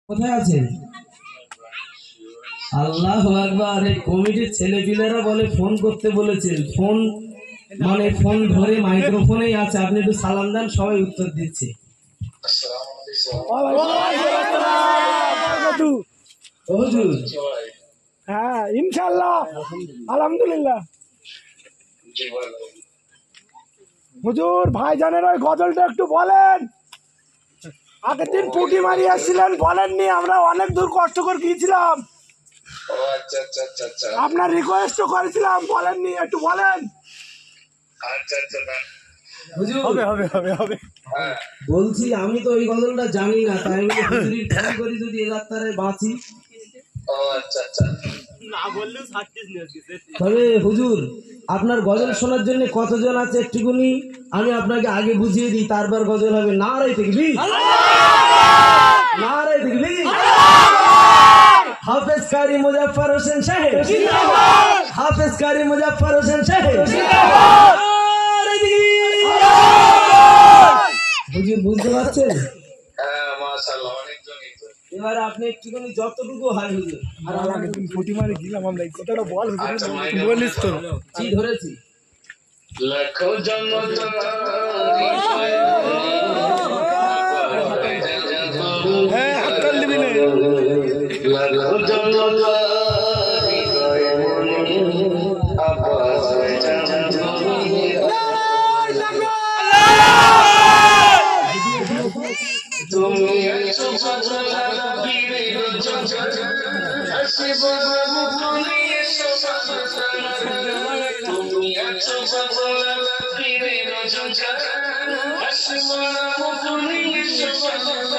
কোথায় আছেন? আল্লাহু আকবার। এই কমিটির ছেলেপিলেরা বলে ফোন করতে বলেছেন, ফোন মানে ফোন ধরে মাইক্রোফোনেই আছে, আপনি একটু সালাম দেন, সবাই উত্তর দিচ্ছে। হুজুর, হ্যাঁ ইনশাআল্লাহ আলহামদুলিল্লাহ। হুজুর ভাইজানের ওই গজলটা একটু বলেন। আগের দিন পুটি মারি আসছিলেন, বলেননি, আমরা অনেক দূর কষ্ট করে গিয়েছিলাম। আপনার রিকোয়েস্ট করেছিলাম, বলেননি, একটু বলেন। হুজুর হবে হবে হবে হবে বলছি আমি তো ওই গজলটা জানি না, তাই আমি হুজুরির ফোন করি যদি এ যাত্রায় বাঁচি। তবে হুজুর আপনার গজল শোনার জন্য কতজন আছে একটুকুনি আমি আপনাকে আগে বুঝিয়ে দিই, তারপর গজল হবে। নারায়ে তাকবীর, নারায়ে তাকবীর। হাফেজ কারি মুজাফফর হোসেন সাহেব জিন্দাবাদ, হাফেজ কারি মুজাফফর হোসেন সাহেব জিন্দাবাদ। হুজুর বুঝতে পারছেন? হ্যাঁ মাশাআল্লাহ, অনেকজনই তো। এবারে আপনি একটুখানি যতটুকু হয় হুজুর। আর আগের দিন পুটি মারি গেলাম আমরা, এই কথাটা বল আচ্ছা, হুজুর, মাইকে বলিস তো। কি ধরেছি? লাখো জন্নত হ্যাঁ হাত তাল দিবি না। লাখো জন্নত তুমি আছো বাদলা বীরে হাসিব তুমি এসো তুমি আছো বাদলা বীরে হাসিব তুমি এসো তুমি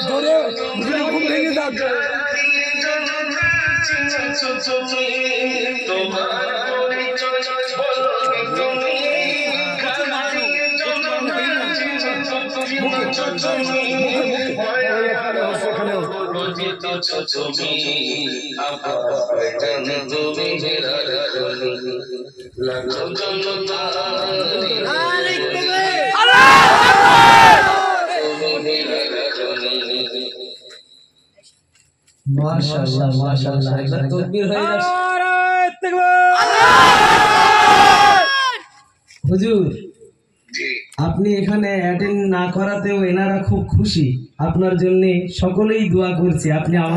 জোরে হুজুর ঘুম ভেঙে যাচ্ছে। মাশাআল্লাহ মাশাআল্লাহ, একবার তাকবীর হয়ে যাচ্ছে। হুজুর আপনি এখানে অ্যাটেন্ড না করাতেও এনারা খুব খুশি, আপনার জন্য সকলেই দোয়া করছে। আপনি আমার